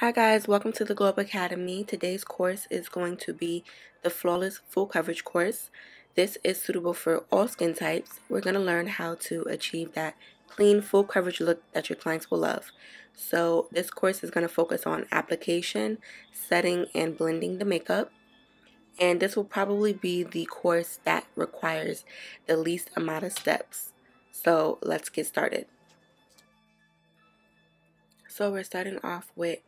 Hi guys, welcome to the Glow Up Academy. Today's course is going to be the Flawless Full Coverage course. This is suitable for all skin types. We're going to learn how to achieve that clean, full coverage look that your clients will love. So this course is going to focus on application, setting, and blending the makeup. And this will probably be the course that requires the least amount of steps. So let's get started. So we're starting off with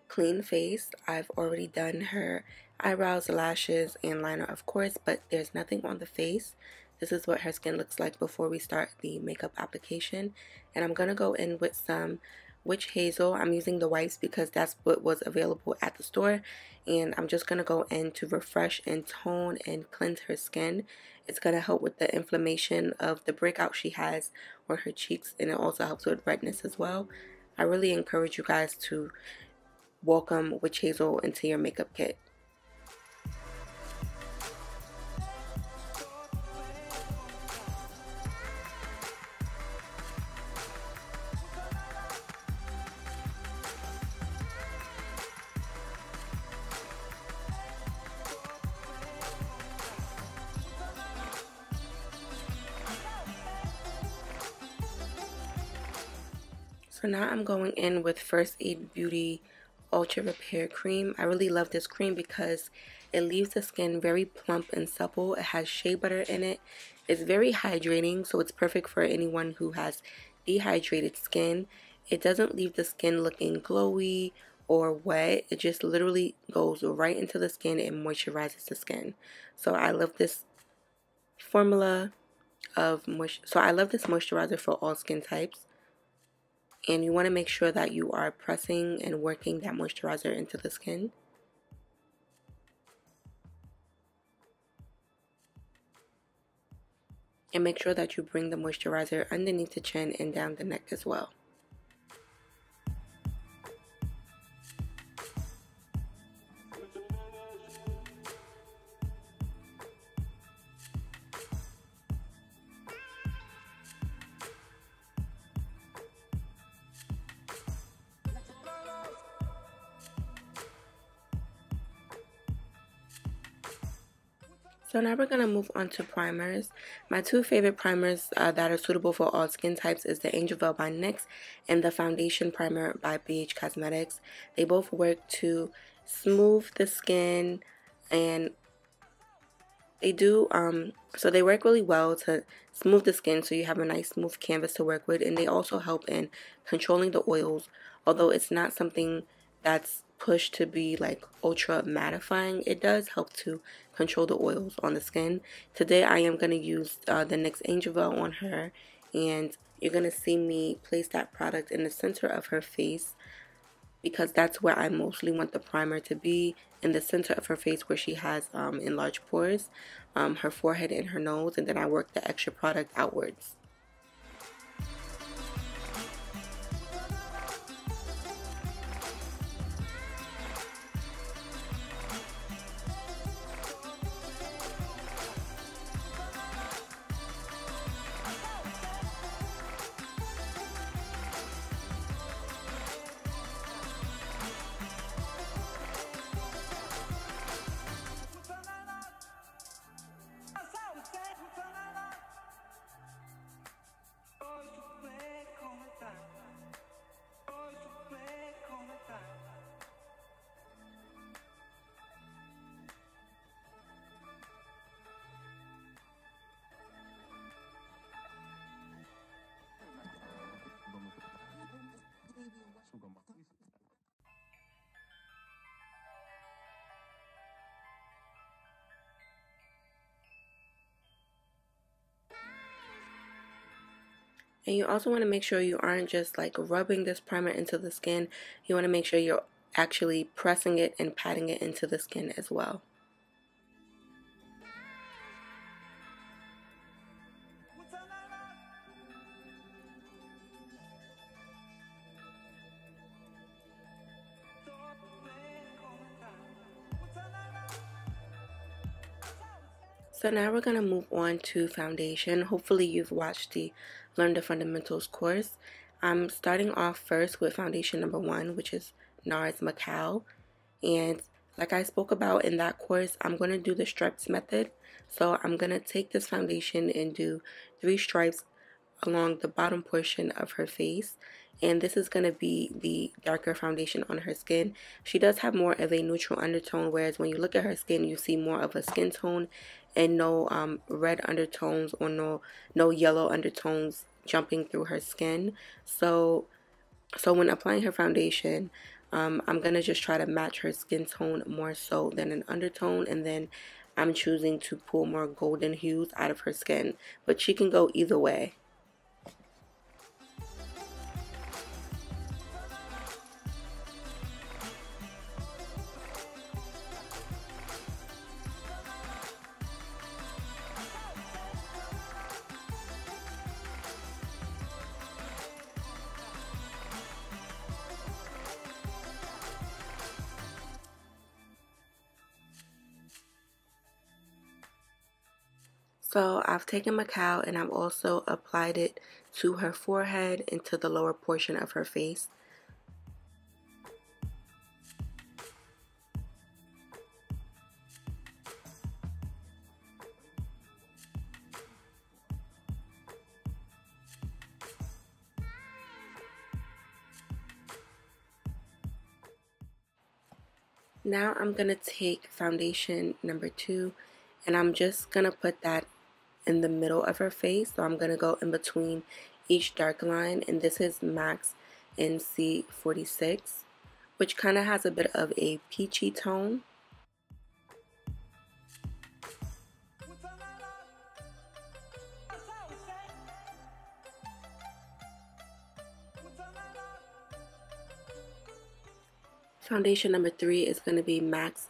clean face. I've already done her eyebrows, lashes, and liner, of course, but there's nothing on the face. This is what her skin looks like before we start the makeup application. And I'm going to go in with some Witch Hazel. I'm using the wipes because that's what was available at the store. And I'm just going to go in to refresh and tone and cleanse her skin. It's going to help with the inflammation of the breakout she has on her cheeks, and it also helps with redness as well. I really encourage you guys to welcome Witch Hazel into your makeup kit. So now I'm going in with First Aid Beauty Ultra Repair Cream. I really love this cream because it leaves the skin very plump and supple. It has shea butter in it. It's very hydrating, so it's perfect for anyone who has dehydrated skin. It doesn't leave the skin looking glowy or wet. It just literally goes right into the skin and moisturizes the skin. So I love this formula of I love this moisturizer for all skin types. And you want to make sure that you are pressing and working that moisturizer into the skin. And make sure that you bring the moisturizer underneath the chin and down the neck as well. So now we're going to move on to primers. My two favorite primers that are suitable for all skin types is the Angel Veil by NYX and the Foundation Primer by BH Cosmetics. They both work to smooth the skin, and they do, so they work really well to smooth the skin so you have a nice smooth canvas to work with, and they also help in controlling the oils. Although it's not something that's pushed to be like ultra mattifying, it does help to control the oils on the skin. Today I am going to use the NYX Angel Veil on her, and you're going to see me place that product in the center of her face, because that's where I mostly want the primer to be, in the center of her face where she has enlarged pores, her forehead and her nose, and then I work the extra product outwards. And you also want to make sure you aren't just like rubbing this primer into the skin. You want to make sure you're actually pressing it and patting it into the skin as well. So now we're going to move on to foundation. Hopefully you've watched the Learn the Fundamentals course. I'm starting off first with foundation number 1, which is NARS Macao. And like I spoke about in that course, I'm going to do the stripes method. So I'm going to take this foundation and do 3 stripes along the bottom portion of her face, and this is going to be the darker foundation on her skin. She does have more of a neutral undertone, whereas when you look at her skin, you see more of a skin tone and no red undertones or no yellow undertones jumping through her skin. So when applying her foundation, I'm gonna just try to match her skin tone more so than an undertone, and then I'm choosing to pull more golden hues out of her skin, but she can go either way. So I've taken Macao and I've also applied it to her forehead and to the lower portion of her face. Now I'm going to take foundation number 2 and I'm just going to put that in the middle of her face. So I'm going to go in between each dark line, and this is MAC's NC46, which kind of has a bit of a peachy tone. Foundation number 3 is going to be MAC's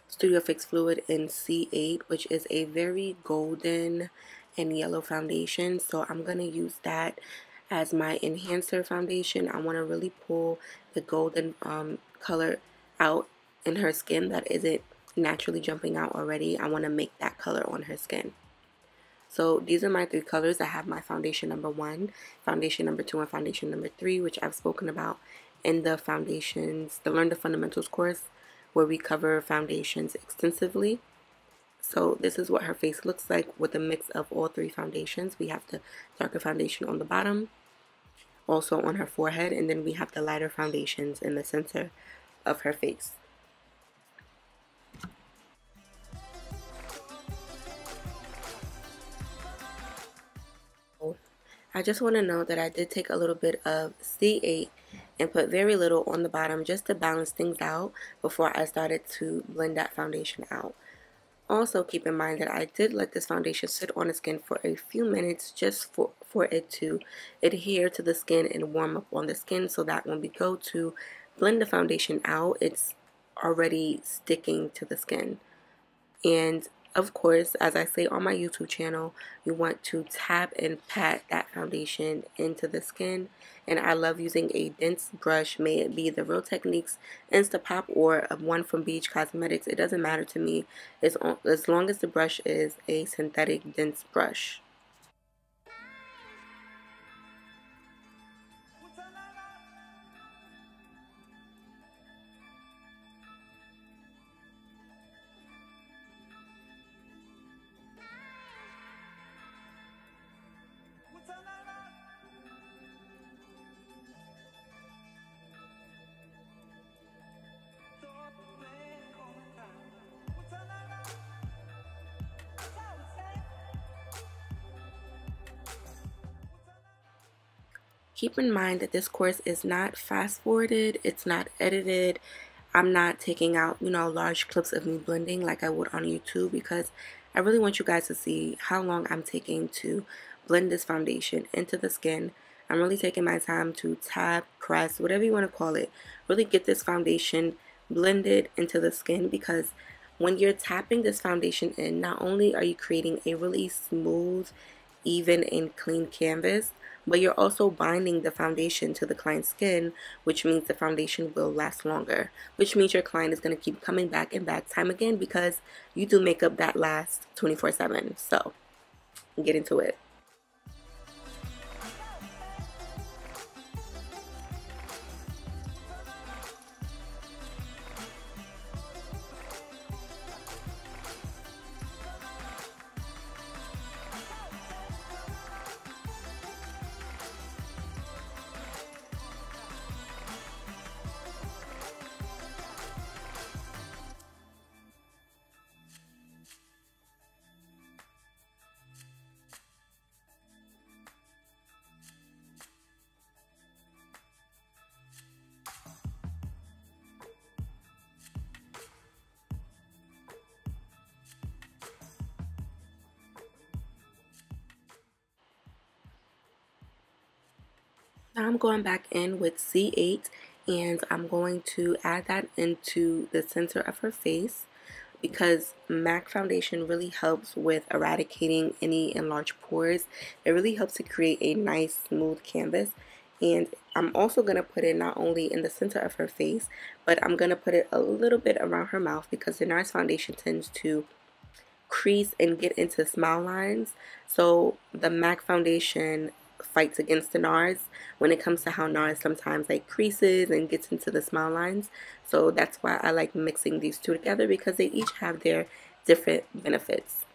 Studio Fix Fluid in C8, which is a very golden and yellow foundation. So I'm going to use that as my enhancer foundation. I want to really pull the golden color out in her skin that isn't naturally jumping out already. I want to make that color on her skin. So these are my 3 colors. I have my foundation number 1, foundation number 2, and foundation number 3, which I've spoken about in the Learn the Fundamentals course, where we cover foundations extensively. So this is what her face looks like with a mix of all 3 foundations. We have the darker foundation on the bottom, also on her forehead, and then we have the lighter foundations in the center of her face. I just want to note that I did take a little bit of C8 and put very little on the bottom just to balance things out before I started to blend that foundation out. Also keep in mind that I did let this foundation sit on the skin for a few minutes just for it to adhere to the skin and warm up on the skin, so that when we go to blend the foundation out, it's already sticking to the skin. And of course, as I say on my YouTube channel, you want to tap and pat that foundation into the skin. And I love using a dense brush, may it be the Real Techniques Instapop or one from BH Cosmetics. It doesn't matter to me as long as the brush is a synthetic dense brush. Keep in mind that this course is not fast forwarded, it's not edited. I'm not taking out, large clips of me blending like I would on YouTube, because I really want you guys to see how long I'm taking to blend this foundation into the skin. I'm really taking my time to tap, press, whatever you want to call it, really get this foundation blended into the skin, because when you're tapping this foundation in, not only are you creating a really smooth, even and clean canvas, but you're also binding the foundation to the client's skin, which means the foundation will last longer, which means your client is going to keep coming back and back time again, because you do makeup that lasts 24/7. So get into it. Now I'm going back in with C8 and I'm going to add that into the center of her face because MAC foundation really helps with eradicating any enlarged pores. It really helps to create a nice smooth canvas. And I'm also going to put it not only in the center of her face, but I'm going to put it a little bit around her mouth because the NARS foundation tends to crease and get into smile lines. So the MAC foundation fights against the NARS when it comes to how NARS sometimes like creases and gets into the smile lines. So that's why I like mixing these two together because they each have their different benefits.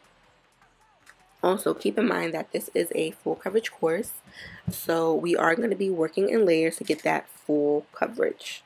Also, keep in mind that this is a full coverage course, so we are going to be working in layers to get that full coverage.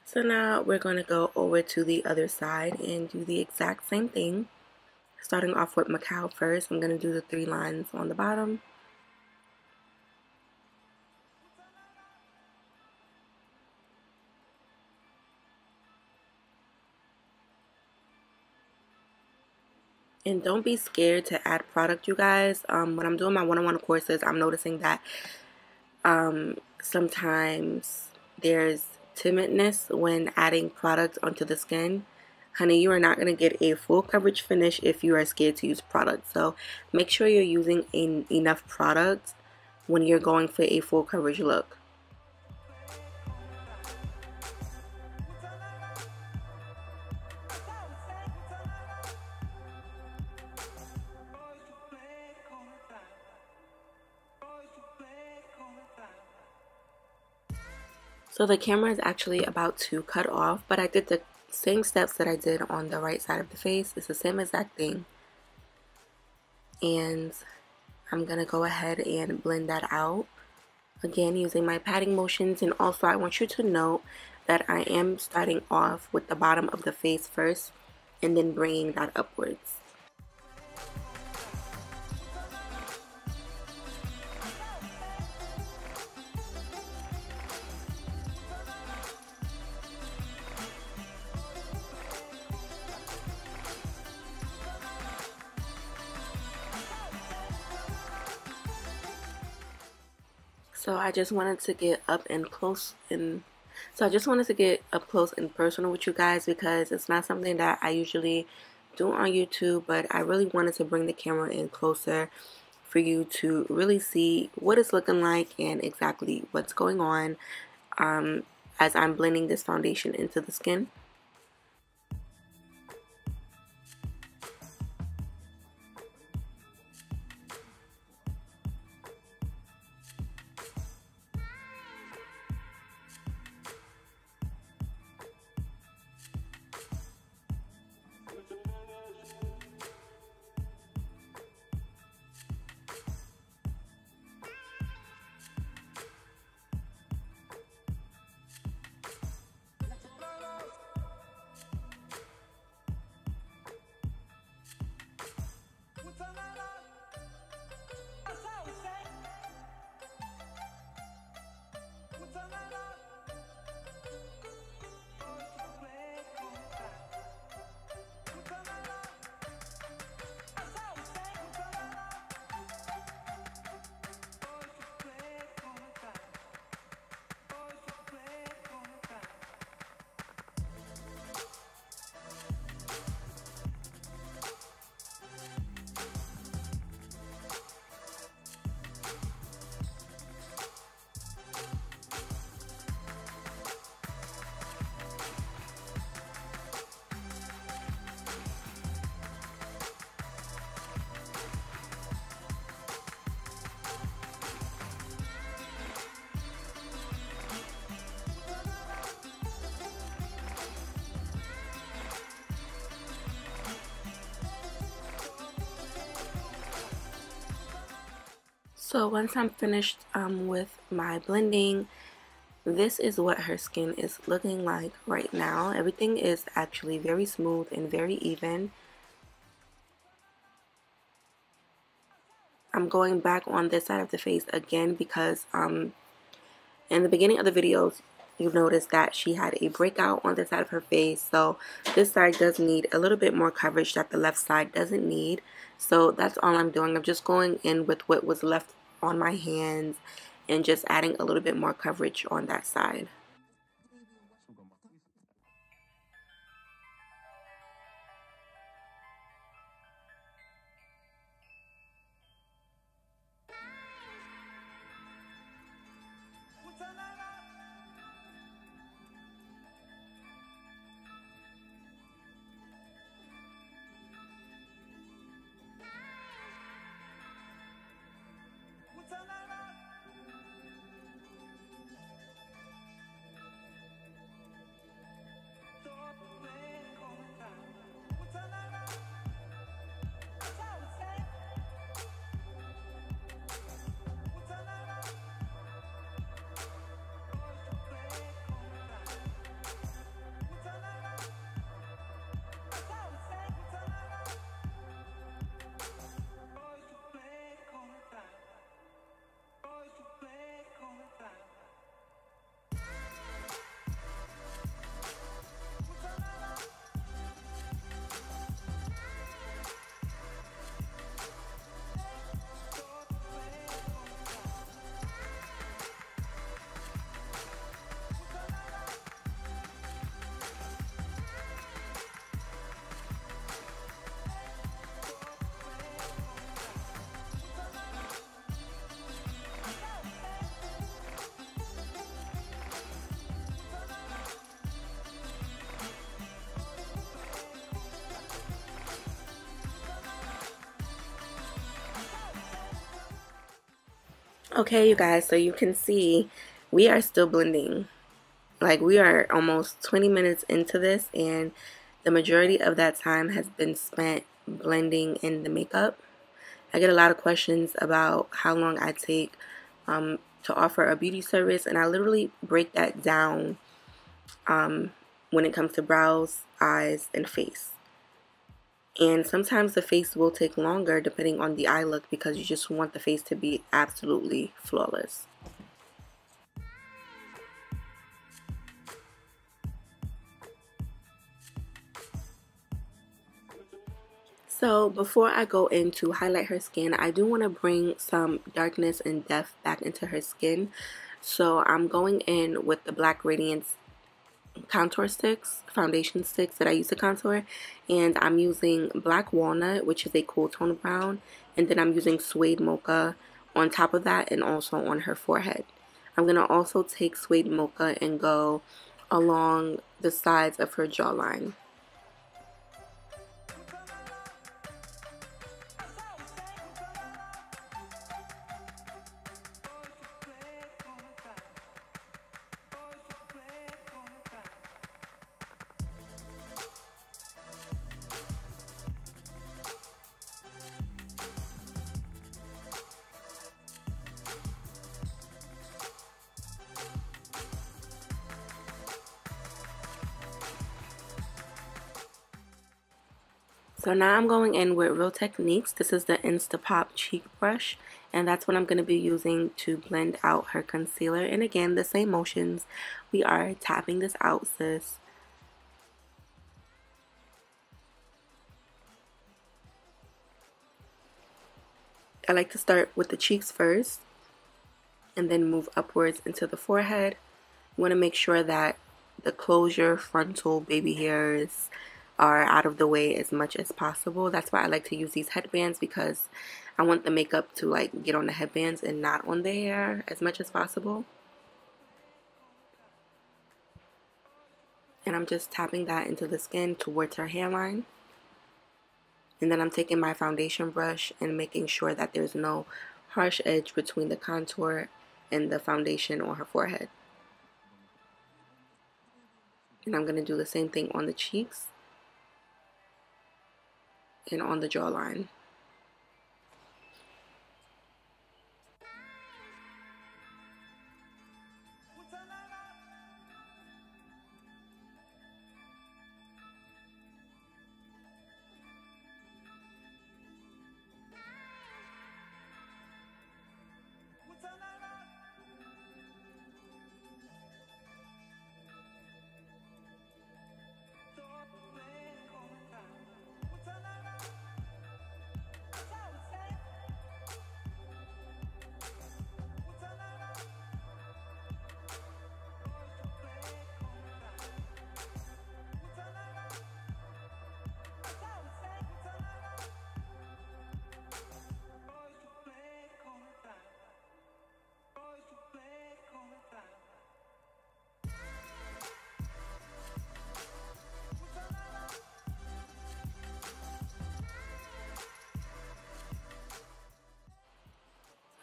So now we're going to go over to the other side and do the exact same thing. Starting off with Macao first, I'm going to do the 3 lines on the bottom. And don't be scared to add product, you guys. When I'm doing my one-on-one courses, I'm noticing that sometimes there's timidness when adding product onto the skin. Honey, you are not going to get a full coverage finish if you are scared to use product. So make sure you're using enough product when you're going for a full coverage look. So the camera is actually about to cut off, but I did the same steps that I did on the right side of the face. It's the same exact thing. And I'm going to go ahead and blend that out. Again, using my patting motions. And also I want you to note that I am starting off with the bottom of the face first and then bringing that upwards. So I just wanted to get up and close and personal with you guys because it's not something that I usually do on YouTube, but I really wanted to bring the camera in closer for you to really see what it's looking like and exactly what's going on as I'm blending this foundation into the skin. So once I'm finished with my blending, this is what her skin is looking like right now. Everything is actually very smooth and very even. I'm going back on this side of the face again because in the beginning of the videos you've noticed that she had a breakout on this side of her face, so this side does need a little bit more coverage that the left side doesn't need. So that's all I'm doing. I'm just going in with what was left on my hands and just adding a little bit more coverage on that side. Okay, you guys, so you can see we are still blending. Like, we are almost 20 minutes into this, and the majority of that time has been spent blending in the makeup. I get a lot of questions about how long I take to offer a beauty service, and I literally break that down when it comes to brows, eyes, and face. And sometimes the face will take longer depending on the eye look because you just want the face to be absolutely flawless. So before I go in to highlight her skin, I do want to bring some darkness and depth back into her skin. So I'm going in with the Black Radiance contour sticks, foundation sticks that I use to contour, and I'm using Black Walnut, which is a cool tone brown, and then I'm using Suede Mocha on top of that and also on her forehead. I'm going to also take Suede Mocha and go along the sides of her jawline. So now I'm going in with Real Techniques. This is the Instapop Cheek Brush, and that's what I'm going to be using to blend out her concealer. And again, the same motions. We are tapping this out, sis. I like to start with the cheeks first and then move upwards into the forehead. You want to make sure that the closure, frontal, baby hairs are out of the way as much as possible. That's why I like to use these headbands, because I want the makeup to like get on the headbands and not on the hair as much as possible. And I'm just tapping that into the skin towards her hairline. And then I'm taking my foundation brush and making sure that there's no harsh edge between the contour and the foundation on her forehead. And I'm going to do the same thing on the cheeks and on the jawline.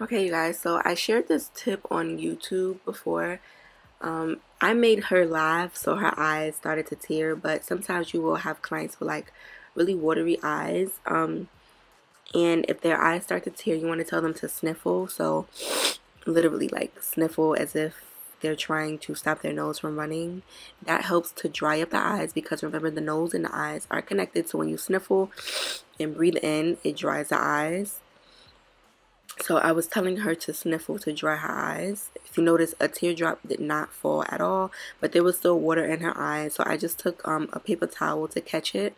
Okay, you guys, so I shared this tip on YouTube before. I made her laugh, so her eyes started to tear, but sometimes you will have clients with like really watery eyes. And if their eyes start to tear, you want to tell them to sniffle. So literally like sniffle as if they're trying to stop their nose from running. That helps to dry up the eyes because remember the nose and the eyes are connected. So when you sniffle and breathe in, it dries the eyes. So I was telling her to sniffle to dry her eyes. If you notice, a teardrop did not fall at all, but there was still water in her eyes. So I just took a paper towel to catch it.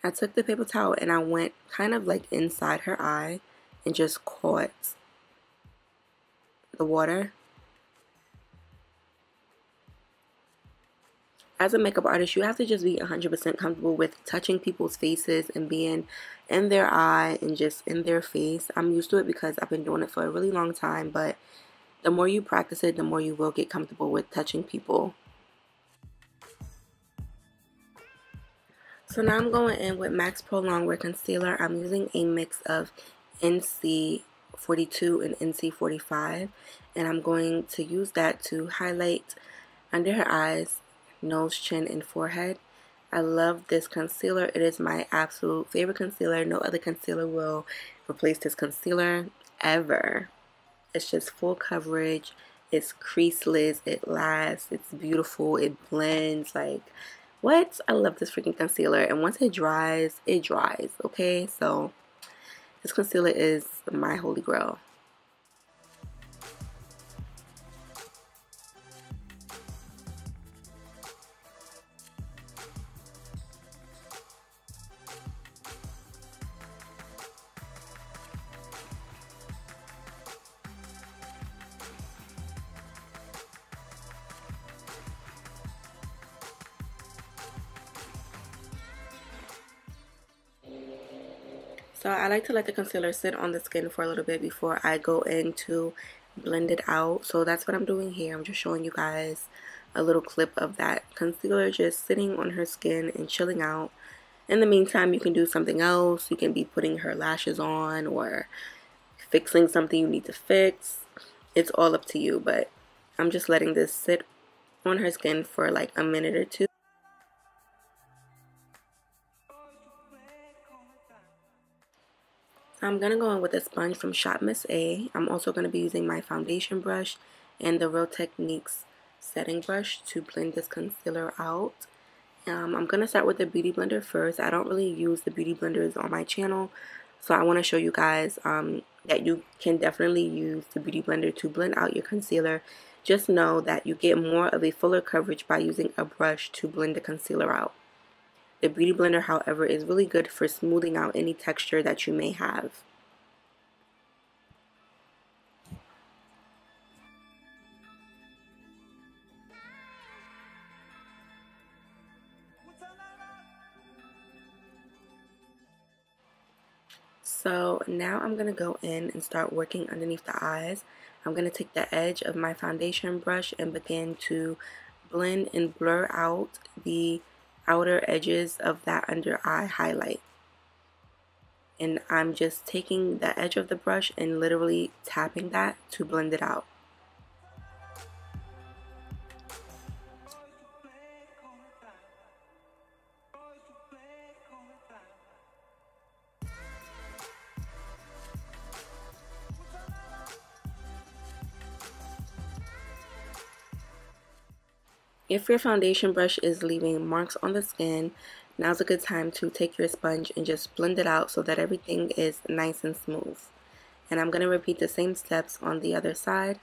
I took the paper towel and I went kind of like inside her eye and just caught the water. As a makeup artist, you have to just be 100% comfortable with touching people's faces and being in their eye and just in their face. I'm used to it because I've been doing it for a really long time, but the more you practice it, the more you will get comfortable with touching people. So now I'm going in with MAC Pro Longwear Concealer. I'm using a mix of NC42 and NC45, and I'm going to use that to highlight under her eyes, nose, chin, and forehead. I love this concealer. It is my absolute favorite concealer. No other concealer will replace this concealer ever. It's just full coverage. It's creaseless. It lasts. It's beautiful. It blends. Like, what? I love this freaking concealer. And once it dries, okay? So, this concealer is my holy grail. So I like to let the concealer sit on the skin for a little bit before I go in to blend it out. So that's what I'm doing here. I'm just showing you guys a little clip of that concealer just sitting on her skin and chilling out. In the meantime, you can do something else. You can be putting her lashes on or fixing something you need to fix. It's all up to you, but I'm just letting this sit on her skin for like a minute or two. I'm going to go in with a sponge from Shop Miss A. I'm also going to be using my foundation brush and the Real Techniques setting brush to blend this concealer out. I'm going to start with the Beauty Blender first. I don't really use the Beauty Blenders on my channel, so I want to show you guys that you can definitely use the Beauty Blender to blend out your concealer. Just know that you get more of a fuller coverage by using a brush to blend the concealer out. The Beauty Blender, however, is really good for smoothing out any texture that you may have. So now I'm going to go in and start working underneath the eyes. I'm going to take the edge of my foundation brush and begin to blend and blur out the outer edges of that under eye highlight. And I'm just taking the edge of the brush and literally tapping that to blend it out. If your foundation brush is leaving marks on the skin, now's a good time to take your sponge and just blend it out so that everything is nice and smooth. And I'm going to repeat the same steps on the other side.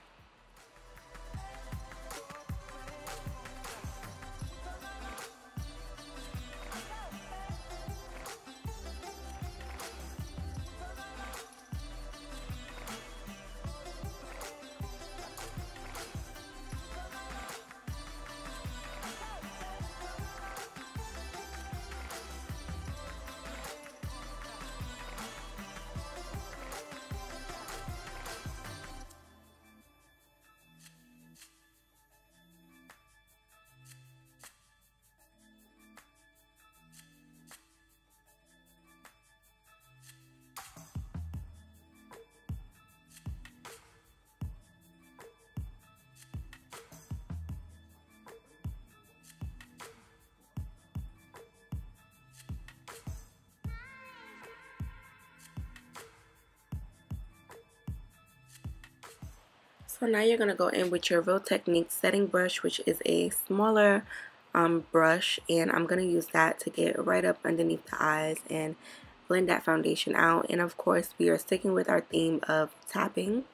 So now you're going to go in with your Real Techniques setting brush, which is a smaller brush, and I'm going to use that to get right up underneath the eyes and blend that foundation out. And of course, we are sticking with our theme of tapping.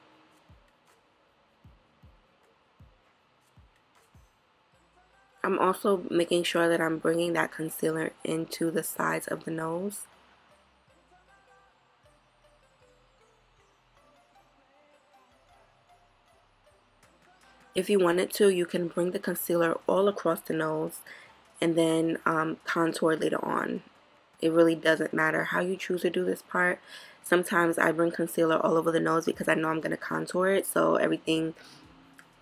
I'm also making sure that I'm bringing that concealer into the sides of the nose. If you wanted to, you can bring the concealer all across the nose and then contour later on. It really doesn't matter how you choose to do this part. Sometimes I bring concealer all over the nose because I know I'm going to contour it, so everything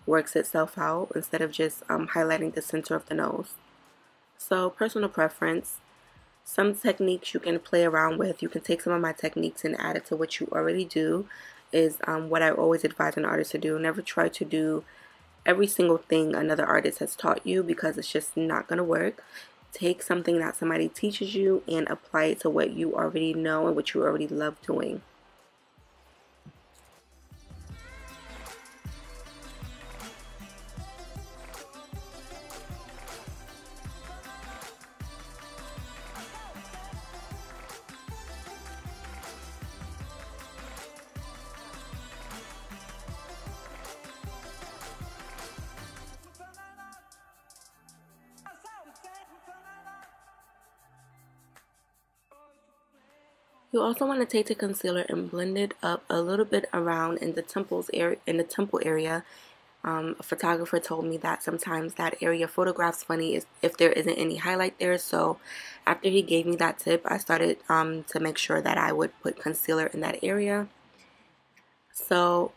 works itself out instead of just highlighting the center of the nose. So personal preference. Some techniques you can play around with. You can take some of my techniques and add it to what you already do, is what I always advise an artist to do. Never try to do every single thing another artist has taught you, because it's just not going to work. Take something that somebody teaches you and apply it to what you already know and what you already love doing. You also want to take the concealer and blend it up a little bit around in the temple area. A photographer told me that sometimes that area photographs funny if there isn't any highlight there. So after he gave me that tip, I started to make sure that I would put concealer in that area. So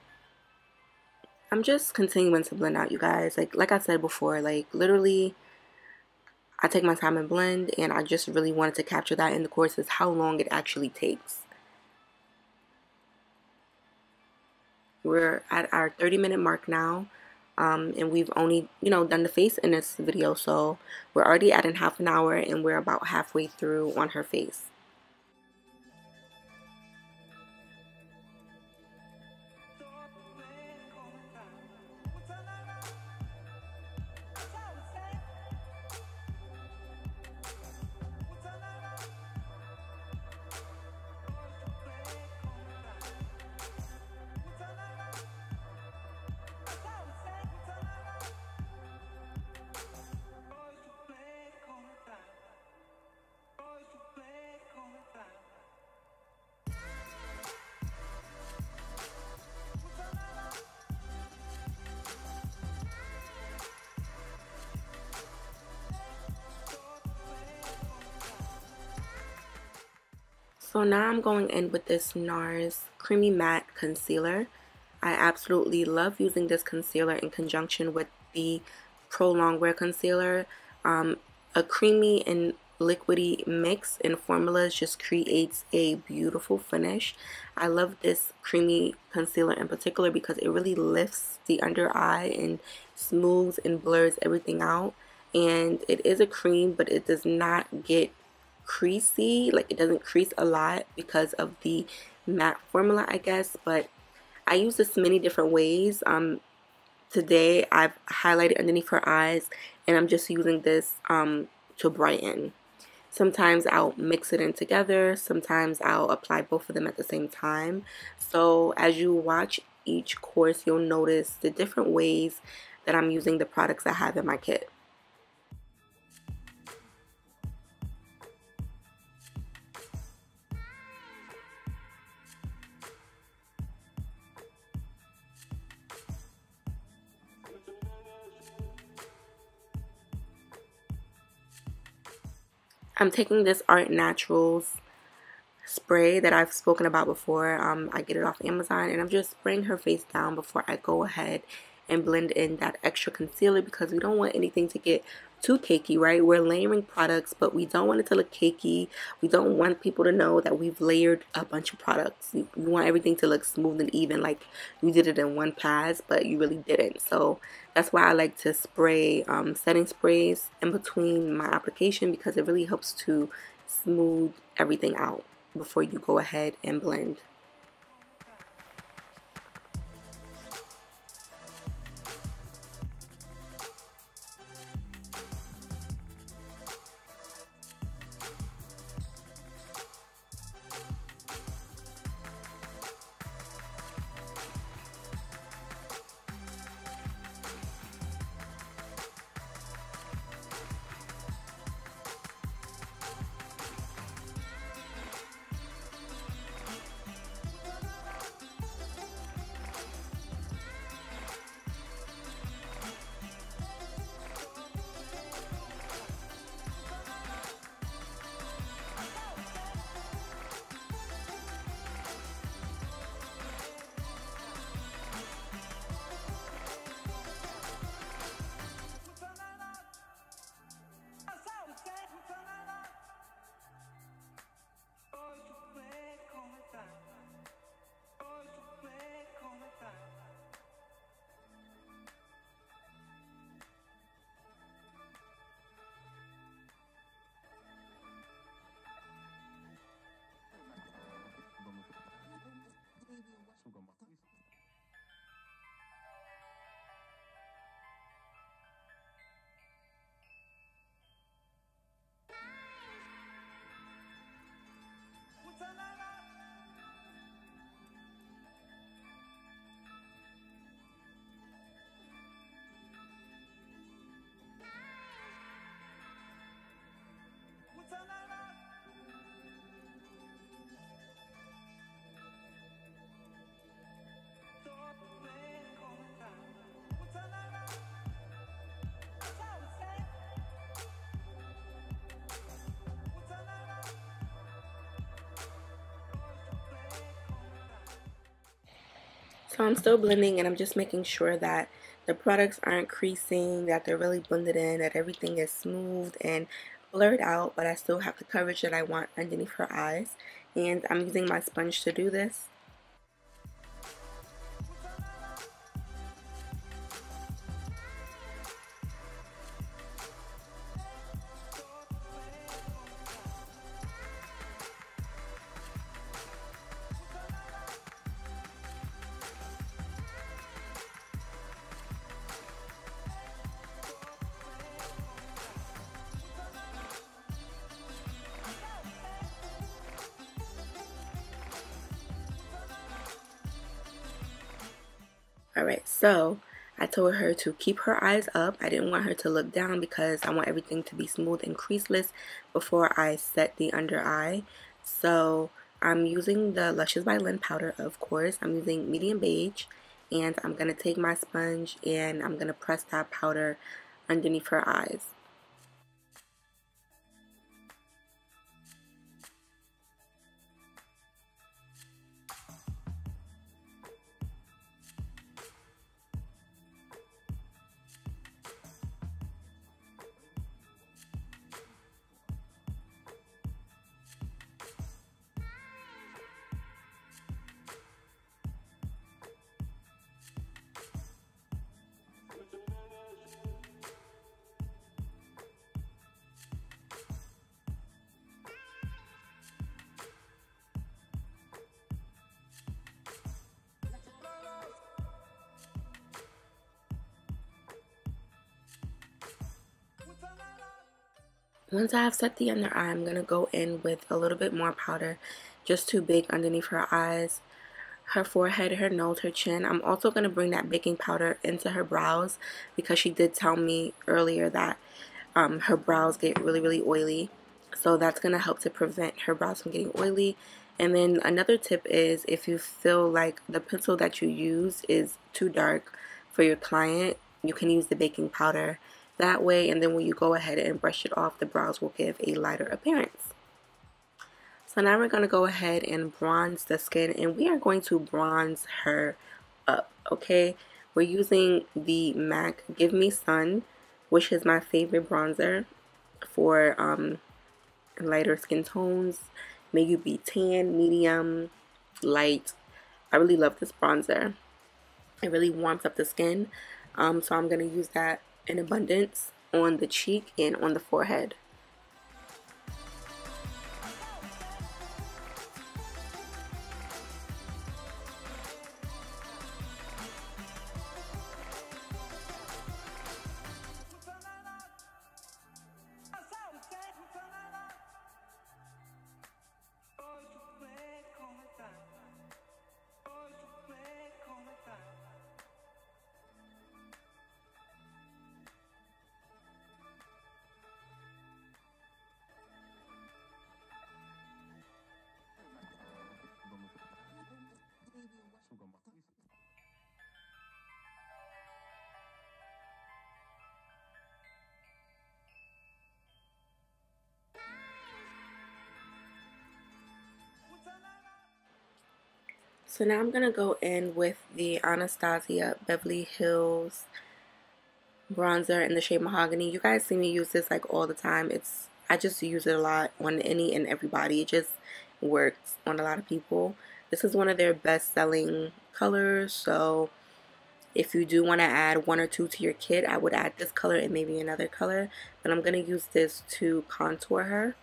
I'm just continuing to blend out, you guys. Like I said before, like literally I take my time and blend, and I just really wanted to capture that in the course, is how long it actually takes. We're at our 30-minute mark now, and we've only, done the face in this video, so we're already at a half an hour, and we're about halfway through on her face. So now I'm going in with this NARS Creamy Matte Concealer. I absolutely love using this concealer in conjunction with the Pro Longwear Concealer. A creamy and liquidy mix in formulas just creates a beautiful finish. I love this creamy concealer in particular because it really lifts the under eye and smooths and blurs everything out. And it is a cream, but it does not get creasy. Like, it doesn't crease a lot because of the matte formula, I guess. But I use this many different ways. Today I've highlighted underneath her eyes, and I'm just using this to brighten. Sometimes I'll mix it in together, sometimes I'll apply both of them at the same time. So as you watch each course, you'll notice the different ways that I'm using the products I have in my kit. I'm taking this Art Naturals spray that I've spoken about before. I get it off Amazon, and I'm just spraying her face down before I go ahead and blend in that extra concealer, because we don't want anything to get too cakey, right? We're layering products, but we don't want it to look cakey. We don't want people to know that we've layered a bunch of products. We want everything to look smooth and even, like you did it in one pass, but you really didn't. So that's why I like to spray setting sprays in between my application, because it really helps to smooth everything out before you go ahead and blend. So I'm still blending, and I'm just making sure that the products aren't creasing, that they're really blended in, that everything is smooth and blurred out, but I still have the coverage that I want underneath her eyes. And I'm using my sponge to do this. Alright, so I told her to keep her eyes up. I didn't want her to look down because I want everything to be smooth and creaseless before I set the under eye. So I'm using the Luscious by Lynn powder, of course. I'm using medium beige, and I'm going to take my sponge and I'm going to press that powder underneath her eyes. Once I have set the under eye, I'm going to go in with a little bit more powder, just too big underneath her eyes, her forehead, her nose, her chin. I'm also going to bring that baking powder into her brows because she did tell me earlier that her brows get really oily. So that's going to help to prevent her brows from getting oily. And then another tip is if you feel like the pencil that you use is too dark for your client, you can use the baking powder that way, and then when you go ahead and brush it off, the brows will give a lighter appearance. So now we're going to go ahead and bronze the skin, and we are going to bronze her up, okay? We're using the MAC Give Me Sun, which is my favorite bronzer for lighter skin tones. May you be tan, medium, light. I really love this bronzer. It really warms up the skin. So I'm going to use that in abundance on the cheek and on the forehead. So now I'm going to go in with the Anastasia Beverly Hills bronzer in the shade Mahogany. You guys see me use this like all the time. I just use it a lot on any and everybody. It just works on a lot of people. This is one of their best selling colors, so if you do want to add one or two to your kit, I would add this color and maybe another color, but I'm going to use this to contour her.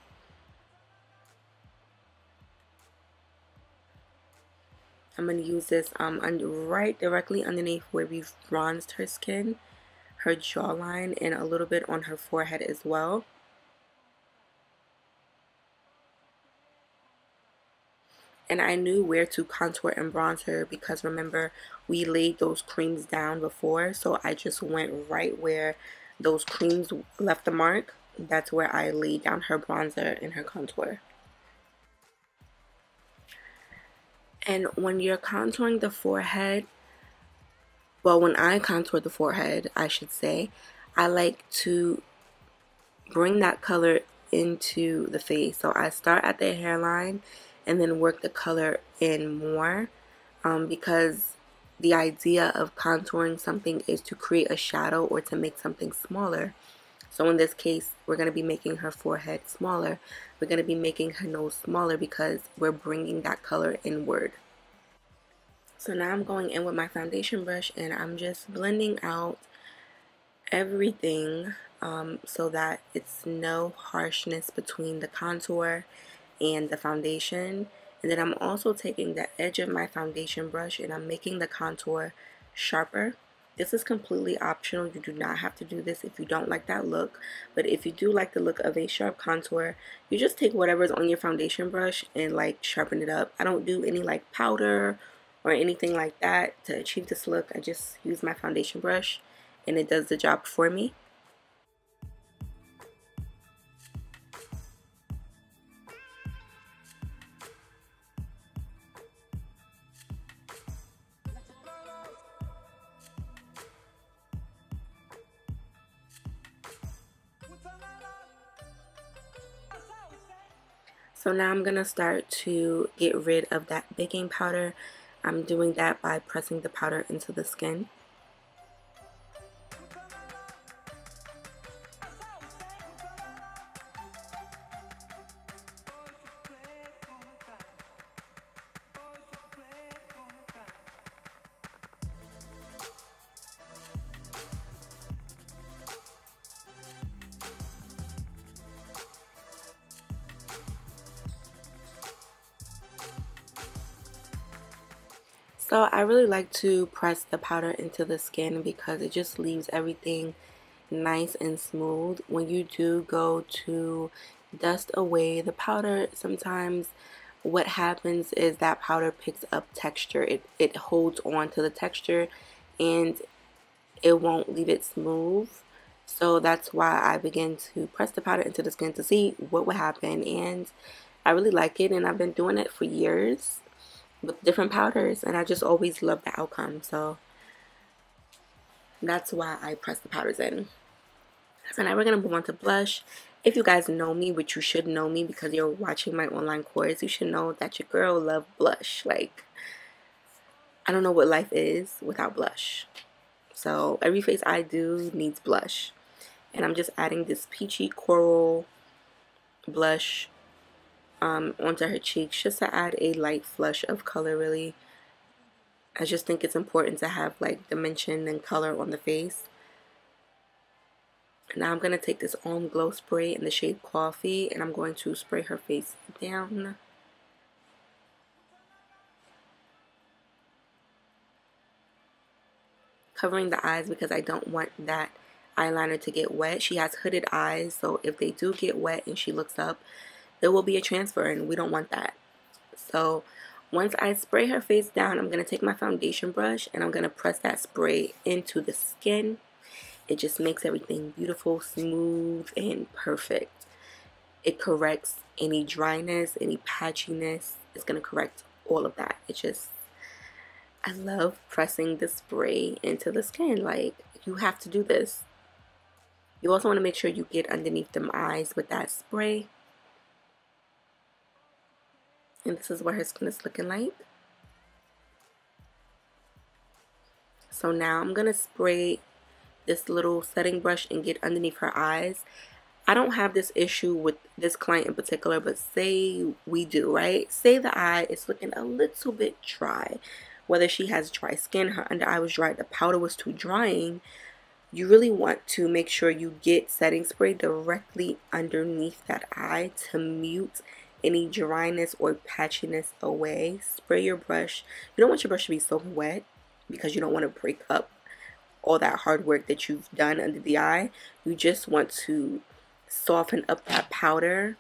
I'm going to use this right directly underneath where we've bronzed her skin, her jawline, and a little bit on her forehead as well. And I knew where to contour and bronze her because remember we laid those creams down before, so I just went right where those creams left the mark. That's where I laid down her bronzer and her contour. And when you're contouring the forehead, well, when I contour the forehead, I should say, I like to bring that color into the face. So I start at the hairline and then work the color in more because the idea of contouring something is to create a shadow or to make something smaller. So in this case, we're going to be making her forehead smaller. We're going to be making her nose smaller because we're bringing that color inward. So now I'm going in with my foundation brush and I'm just blending out everything so that it's no harshness between the contour and the foundation. And then I'm also taking the edge of my foundation brush and I'm making the contour sharper. This is completely optional. You do not have to do this if you don't like that look. But if you do like the look of a sharp contour, you just take whatever's on your foundation brush and like sharpen it up. I don't do any like powder or anything like that to achieve this look. I just use my foundation brush and it does the job for me. So now I'm going to start to get rid of that baking powder. I'm doing that by pressing the powder into the skin. So I really like to press the powder into the skin because it just leaves everything nice and smooth. When you do go to dust away the powder, sometimes what happens is that powder picks up texture. It holds on to the texture and it won't leave it smooth. So that's why I begin to press the powder into the skin to see what would happen, and I really like it, and I've been doing it for years with different powders and I just always love the outcome. So that's why I press the powders in. So now we're going to move on to blush. If you guys know me, which you should know me because you're watching my online course, you should know that your girl loves blush. Like, I don't know what life is without blush. So every face I do needs blush. And I'm just adding this peachy coral blush onto her cheeks just to add a light flush of color, really. I just think it's important to have like dimension and color on the face. Now I'm going to take this Alm Glow Spray in the shade Coffee and I'm going to spray her face down. Covering the eyes because I don't want that eyeliner to get wet. She has hooded eyes, so if they do get wet and she looks up, there will be a transfer and we don't want that. So once I spray her face down, I'm going to take my foundation brush and I'm going to press that spray into the skin. It just makes everything beautiful, smooth, and perfect. It corrects any dryness, any patchiness. It's going to correct all of that. I love pressing the spray into the skin. Like, you have to do this. You also want to make sure you get underneath them eyes with that spray. And this is what her skin is looking like. So now I'm going to spray this little setting brush and get underneath her eyes. I don't have this issue with this client in particular, but say we do, right? Say the eye is looking a little bit dry. Whether she has dry skin, her under eye was dry, the powder was too drying, you really want to make sure you get setting spray directly underneath that eye to mute any dryness or patchiness away. Spray your brush. You don't want your brush to be so wet because you don't want to break up all that hard work that you've done under the eye. You just want to soften up that powder,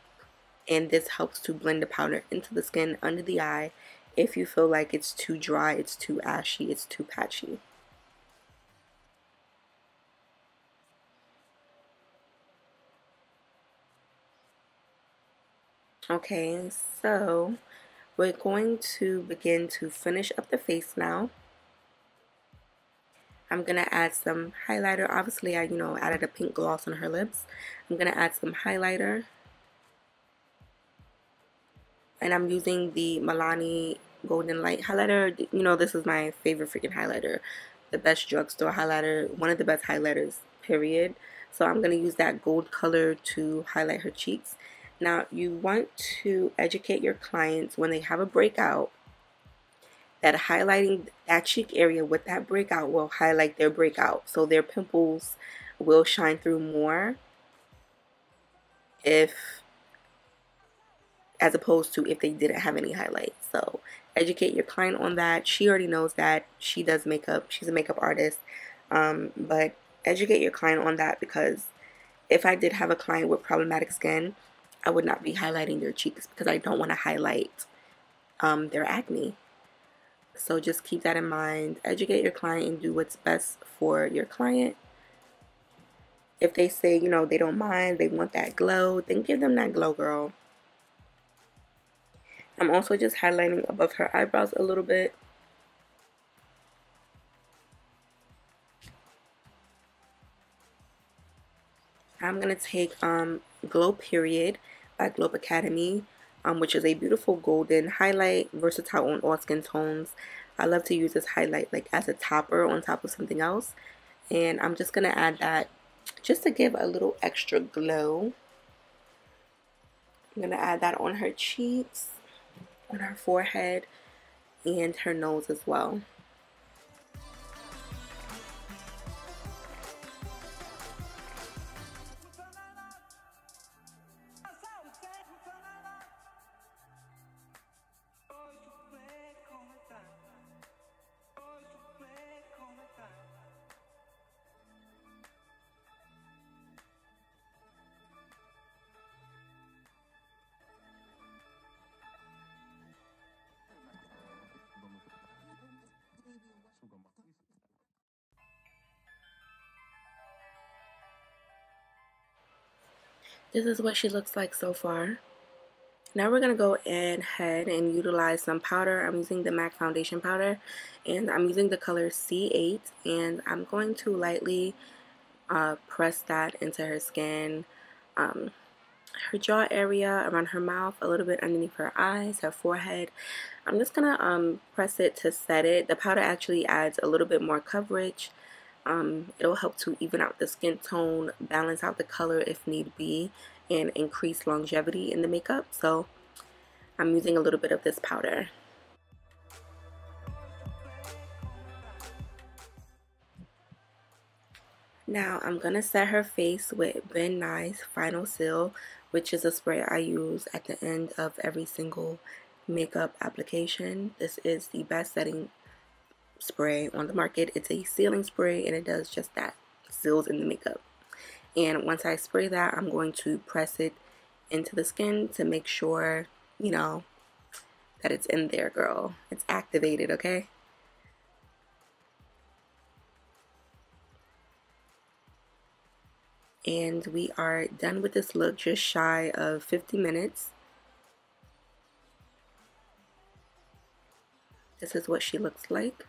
and this helps to blend the powder into the skin under the eye if you feel like it's too dry, it's too ashy, it's too patchy. Okay, so we're going to begin to finish up the face now. I'm going to add some highlighter. Obviously, I added a pink gloss on her lips. I'm going to add some highlighter. And I'm using the Milani Golden Light highlighter. You know, this is my favorite freaking highlighter. The best drugstore highlighter. One of the best highlighters, period. So I'm going to use that gold color to highlight her cheeks. Now, you want to educate your clients when they have a breakout that highlighting that cheek area with that breakout will highlight their breakout. So their pimples will shine through more as opposed to if they didn't have any highlights. So educate your client on that. She already knows that. She does makeup. She's a makeup artist. But educate your client on that, because if I did have a client with problematic skin, I would not be highlighting their cheeks because I don't want to highlight their acne. So just keep that in mind. Educate your client and do what's best for your client. If they say, you know, they don't mind, they want that glow, then give them that glow, girl. I'm also just highlighting above her eyebrows a little bit. I'm going to take Glow Period by Globe Academy, which is a beautiful golden highlight, versatile on all skin tones. I love to use this highlight like as a topper on top of something else. And I'm just going to add that just to give a little extra glow. I'm going to add that on her cheeks, on her forehead, and her nose as well. This is what she looks like so far. Now we're going to go ahead and utilize some powder. I'm using the MAC foundation powder, and I'm using the color C8, and I'm going to lightly press that into her skin, her jaw area, around her mouth, a little bit underneath her eyes, her forehead. I'm just going to press it to set it. The powder actually adds a little bit more coverage. It'll help to even out the skin tone, balance out the color if need be, and increase longevity in the makeup. So I'm using a little bit of this powder. Now I'm going to set her face with Ben Nye's Final Seal, which is a spray I use at the end of every single makeup application. This is the best setting spray on the market. It's a sealing spray, and it does just that, seals in the makeup. And once I spray that, I'm going to press it into the skin to make sure, you know, that it's in there, girl. It's activated, okay? And we are done with this look, just shy of 50 minutes. This is what she looks like.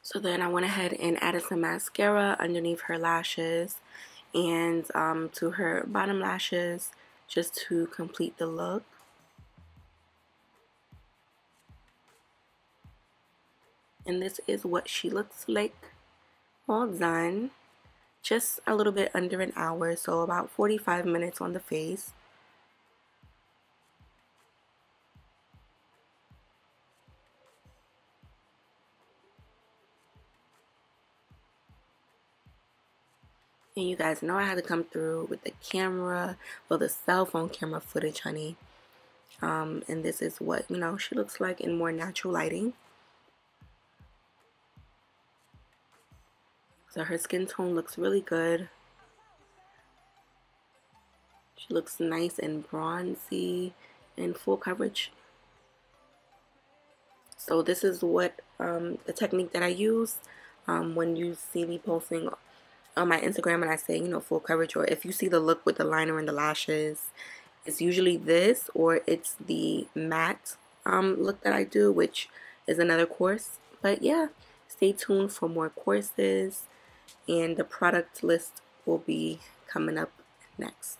So then I went ahead and added some mascara underneath her lashes and to her bottom lashes, just to complete the look. And this is what she looks like all done. Just a little bit under an hour, so about 45 minutes on the face. And you guys know I had to come through with the camera, well, the cell phone camera footage, honey. And this is what, you know, she looks like in more natural lighting. So her skin tone looks really good. She looks nice and bronzy and full coverage. So this is what the technique that I use when you see me posting on my Instagram and I say, you know, full coverage, or if you see the look with the liner and the lashes, it's usually this, or it's the matte look that I do, which is another course. But yeah, stay tuned for more courses, and the product list will be coming up next.